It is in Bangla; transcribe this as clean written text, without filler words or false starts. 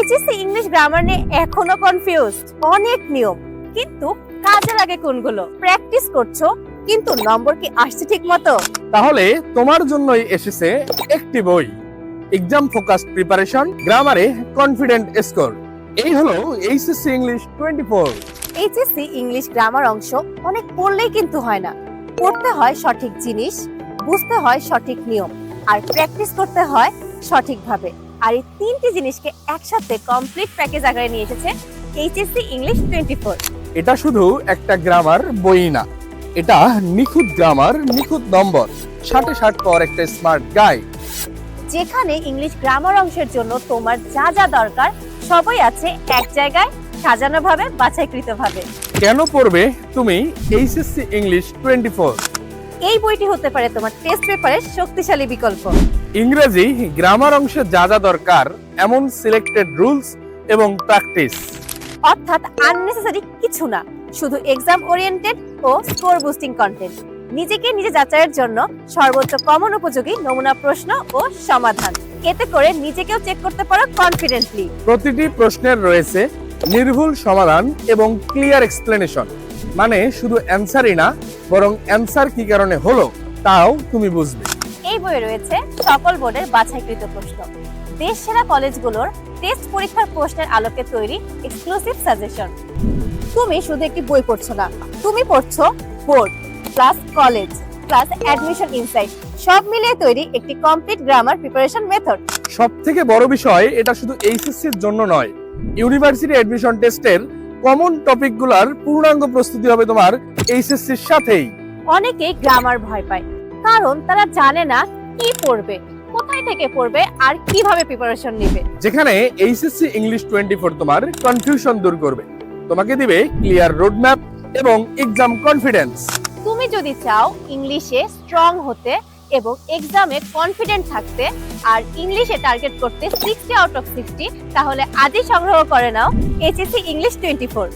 এইচএসসি ইংলিশ গ্রামার নিয়ে এখনো কনফিউজড। অনেক নিয়ম, কিন্তু কাজে লাগে কোনগুলো? প্র্যাকটিস করছো, কিন্তু নম্বর কি আসছে ঠিক মতো? তাহলে তোমার জন্যই এসেছে একটি বই, এক্সাম ফোকাসড প্রিপারেশন, গ্রামারে কনফিডেন্ট স্কোর। এই হলো HSC English 24। HSC English grammar অংশ অনেক পড়লেই কিন্তু হয় না। পড়তে হয় সঠিক জিনিস, বুঝতে হয় সঠিক নিয়ম, আর প্র্যাকটিস করতে হয় সঠিকভাবে। আর এই তিনটি জিনিসকে একসাথে কমপ্লিট প্যাকেজ আকারে নিয়ে এসেছে এইচএসসি ইংলিশ 24। এটা শুধু একটা গ্রামার বই না, এটা নিখুঁত গ্রামার, নিখুঁত নম্বর, 60 পাওয়ার একটা স্মার্ট গাইড। যেখানে ইংলিশ গ্রামার অংশের জন্য তোমার যা যা দরকার সবই আছে এক জায়গায়, সাজানো ভাবে, বাছাইকৃত ভাবে। কেন পড়বে তুমি এইচএসসি ইংলিশ 24? এই বইটি হতে পারে তোমার টেস্ট পেপারের শক্তিশালী বিকল্প। ইংরেজি গ্রামার অংশে যা যা দরকার, এমন সিলেক্টেড রুলস এবং প্র্যাকটিস। অর্থাৎ আননেসেসারি কিছু না, শুধু এক্সাম ওরিয়েন্টেড ও স্কোর বুস্টিং কন্টেন্ট। নিজেকে নিজে যাচাইয়ের জন্য সর্বোচ্চ কমন উপযোগী নমুনা প্রশ্ন ও সমাধান। এতে করে নিজেকেও চেক করতে পারো কনফিডেন্টলি। প্রতিটি প্রশ্নের রয়েছে নির্ভুল সমাধান এবং ক্লিয়ার এক্সপ্লেনেশন। মানে শুধু অ্যান্সারই না, বরং অ্যান্সার কি কারণে হলো তাও তুমি বুঝবে। এই বইয়ে রয়েছে সকল বোর্ডের বাছাইকৃত প্রশ্ন, দেশ সেরা কলেজগুলোর টেস্ট পরীক্ষার প্রশ্নের আলোকে তৈরি এক্সক্লুসিভ সাজেশন। তুমি শুধু একটি বই পড়ছো না, তুমি পড়ছো board plus college plus admission insight, সব মিলিয়ে তৈরি একটি কমপ্লিট গ্রামার প্রিপারেশন মেথড। সব থেকে বড় বিষয়, এটা শুধু এইচএসসির জন্য নয়, ইউনিভার্সিটি অ্যাডমিশন টেস্টের কমন টপিকগুলোর পূর্ণাঙ্গ প্রস্তুতি হবে তোমার এইচএসসির সাথেই। অনেকেই গ্রামার ভয় পায়, কারণ তারা জানে না কি পড়বে, কোথায় থেকে পড়বে, আর কিভাবে প্রিপারেশন নেবে। যেখানে এইচএসসি ইংলিশ 24 তোমার কনফিউশন দূর করবে, তোমাকে দিবে ক্লিয়ার রোডম্যাপ এবং এক্সাম কনফিডেন্স। তুমি যদি চাও ইংলিশে স্ট্রং হতে এবং এক্সামে কনফিডেন্ট থাকতে, আর ইংলিশে টার্গেট করতে 60 আউট অফ 60, তাহলে আজই সংগ্রহ করে নাও এইচএসসি ইংলিশ 24।